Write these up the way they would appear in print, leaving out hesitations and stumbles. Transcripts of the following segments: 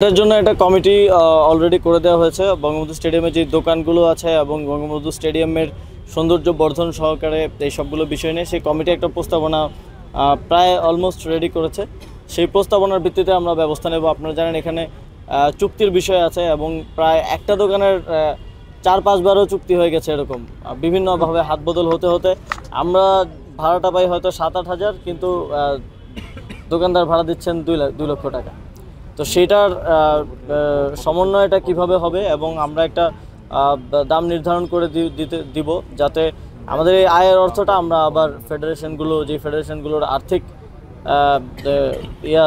এটার জন্য একটা কমিটি অলরেডি করে দেওয়া হয়েছে। বঙ্গবন্ধু স্টেডিয়ামে যে দোকানগুলো আছে এবং বঙ্গবন্ধু স্টেডিয়ামের সৌন্দর্য বর্ধন সহকারে এই সবগুলো বিষয় নিয়ে সেই কমিটি একটা প্রস্তাবনা প্রায় অলমোস্ট রেডি করেছে। সেই প্রস্তাবনার ভিত্তিতে আমরা ব্যবস্থা নেব। আপনারা জানেন এখানে চুক্তির বিষয় আছে এবং প্রায় একটা দোকানের 4-5 বারও চুক্তি হয়ে গেছে। এরকম বিভিন্নভাবে হাত বদল হতে হতে আমরা ভাড়াটা পাই হয়তো 7-8 হাজার, কিন্তু দোকানদার ভাড়া দিচ্ছেন 2 লক্ষ টাকা। তো সেটার সমন্বয়টা কিভাবে হবে এবং আমরা একটা দাম নির্ধারণ করে দিব, যাতে আমাদের এই আয়ের অর্থটা আমরা আবার যে ফেডারেশনগুলোর আর্থিক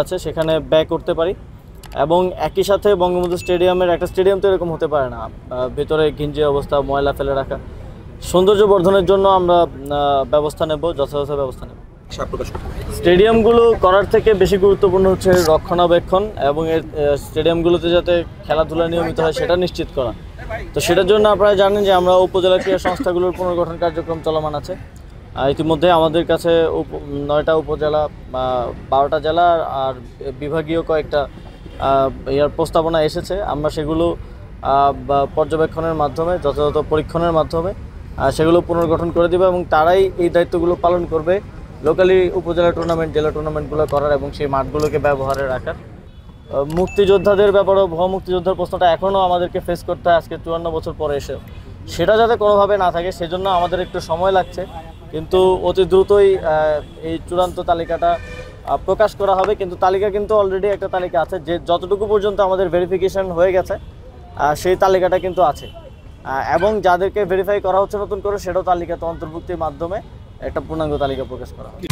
আছে সেখানে ব্যয় করতে পারি। এবং একই সাথে বঙ্গবন্ধু স্টেডিয়ামের একটা স্টেডিয়াম তো এরকম হতে পারে না, ভেতরে ঘিঞ্জি অবস্থা, ময়লা ফেলে রাখা। সৌন্দর্য বর্ধনের জন্য আমরা ব্যবস্থা নেব, যথাযথ ব্যবস্থা নেব। স্টেডিয়ামগুলো করার থেকে বেশি গুরুত্বপূর্ণ হচ্ছে রক্ষণাবেক্ষণ এবং এর স্টেডিয়ামগুলোতে যাতে খেলাধুলা নিয়মিত হয় সেটা নিশ্চিত করা। তো সেটার জন্য আপনারা জানেন যে আমরা উপজেলা ক্রীড়া সংস্থাগুলোর পুনর্গঠন কার্যক্রম চলমান আছে। ইতিমধ্যে আমাদের কাছে 9টা উপজেলা, 12টা জেলা আর বিভাগীয় কয়েকটা প্রস্তাবনা এসেছে। আমরা সেগুলো পর্যবেক্ষণের মাধ্যমে, যথাযথ পরীক্ষণের মাধ্যমে সেগুলো পুনর্গঠন করে দেবে এবং তারাই এই দায়িত্বগুলো পালন করবে, লোকালি উপজেলা টুর্নামেন্ট, জেলা টুর্নামেন্টগুলো করার এবং সেই মাঠগুলোকে ব্যবহারে রাখার। মুক্তিযোদ্ধাদের ব্যাপারেও মুক্তিযোদ্ধার প্রশ্নটা এখনও আমাদেরকে ফেস করতে হয় আজকে 54 বছর পরে এসে। সেটা যাতে কোনোভাবে না থাকে সেজন্য আমাদের একটু সময় লাগছে, কিন্তু অতি দ্রুতই এই চূড়ান্ত তালিকাটা প্রকাশ করা হবে। কিন্তু তালিকা কিন্তু অলরেডি একটা তালিকা আছে, যে যতটুকু পর্যন্ত আমাদের ভেরিফিকেশন হয়ে গেছে সেই তালিকাটা কিন্তু আছে, এবং যাদেরকে ভেরিফাই করা হচ্ছে নতুন করে সেটাও তালিকাতে অন্তর্ভুক্তির মাধ্যমে একটা পূর্ণাঙ্গ তালিকা প্রকাশ করা হবে।